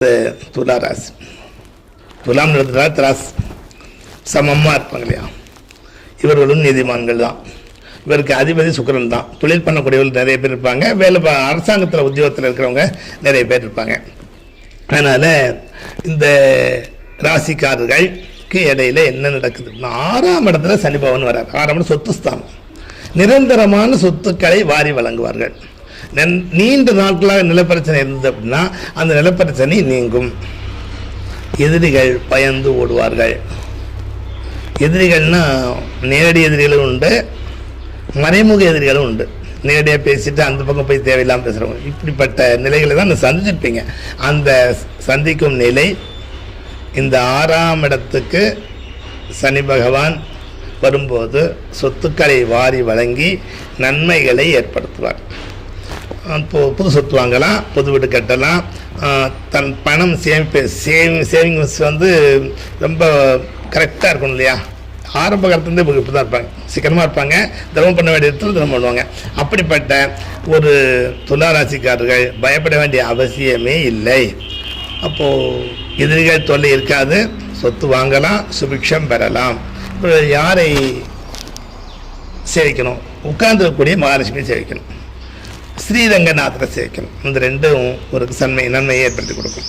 துலா ராசி. துலாம் நடத்துகிறா திராஸ் சமமாக இருப்பாங்க இல்லையா? இவர்களும் நீதிமான்கள் தான். இவருக்கு அதிபதி சுக்கிரன் தான். தொழில் பண்ணக்கூடியவர்கள் நிறைய பேர் இருப்பாங்க. அரசாங்கத்தில் உத்தியோகத்தில் இருக்கிறவங்க நிறைய பேர் இருப்பாங்க. அதனால் இந்த ராசிக்காரர்களுக்கு இடையில என்ன நடக்குதுன்னா, 6ஆம் இடத்துல சனி பகவான் வரார். 6ஆம் இடம் சொத்து ஸ்தானம். நிரந்தரமான சொத்துக்களை வாரி வழங்குவார்கள். நீண்ட நாட்களாக நிலப்பிரச்சனை இருந்தது அப்படின்னா அந்த நிலப்பிரச்சனை நீங்கும். எதிரிகள் பயந்து ஓடுவார்கள். எதிரிகள்னா நேரடி எதிரிகளும் உண்டு, மறைமுக எதிரிகளும் உண்டு. நேரடியாக பேசிட்டு அந்த பக்கம் போய் தேவையில்லாமல் பேசுகிறவங்க, இப்படிப்பட்ட நிலைகளை தான் சந்திச்சிருப்பீங்க. அந்த சந்திக்கும் நிலை இந்த 6ஆம் இடத்துக்கு சனி பகவான் வரும்போது சொத்துக்களை வாரி வழங்கி நன்மைகளை ஏற்படுத்துவார். இப்போது புது சொத்து வாங்கலாம், புது வீடு கட்டலாம், தன் பணம் சேவிங்ஸ் ரொம்ப கரெக்டாக இருக்கணும் இல்லையா? ஆரம்ப காலத்துலேருந்தே இப்படி தான் இருப்பாங்க, சீக்கிரமாக இருப்பாங்க, திரவம் பண்ண வேண்டிய இடத்துல திரவம் பண்ணுவாங்க. அப்படிப்பட்ட ஒரு துளாராசிக்காரர்கள் பயப்பட வேண்டிய அவசியமே இல்லை. அப்போது எதிரிகள் தொல்லை இருக்காது, சொத்து வாங்கலாம், சுபிக்ஷம் பெறலாம். இப்போ யாரை சேவிக்கணும்? உட்கார்ந்துருக்கக்கூடிய மகாலட்சுமியை சேவிக்கணும், ஸ்ரீரங்கநாதரை சேவிக்கணும். இந்த ரெண்டும் ஒரு நன்மையை ஏற்படுத்தி கொடுக்கும்.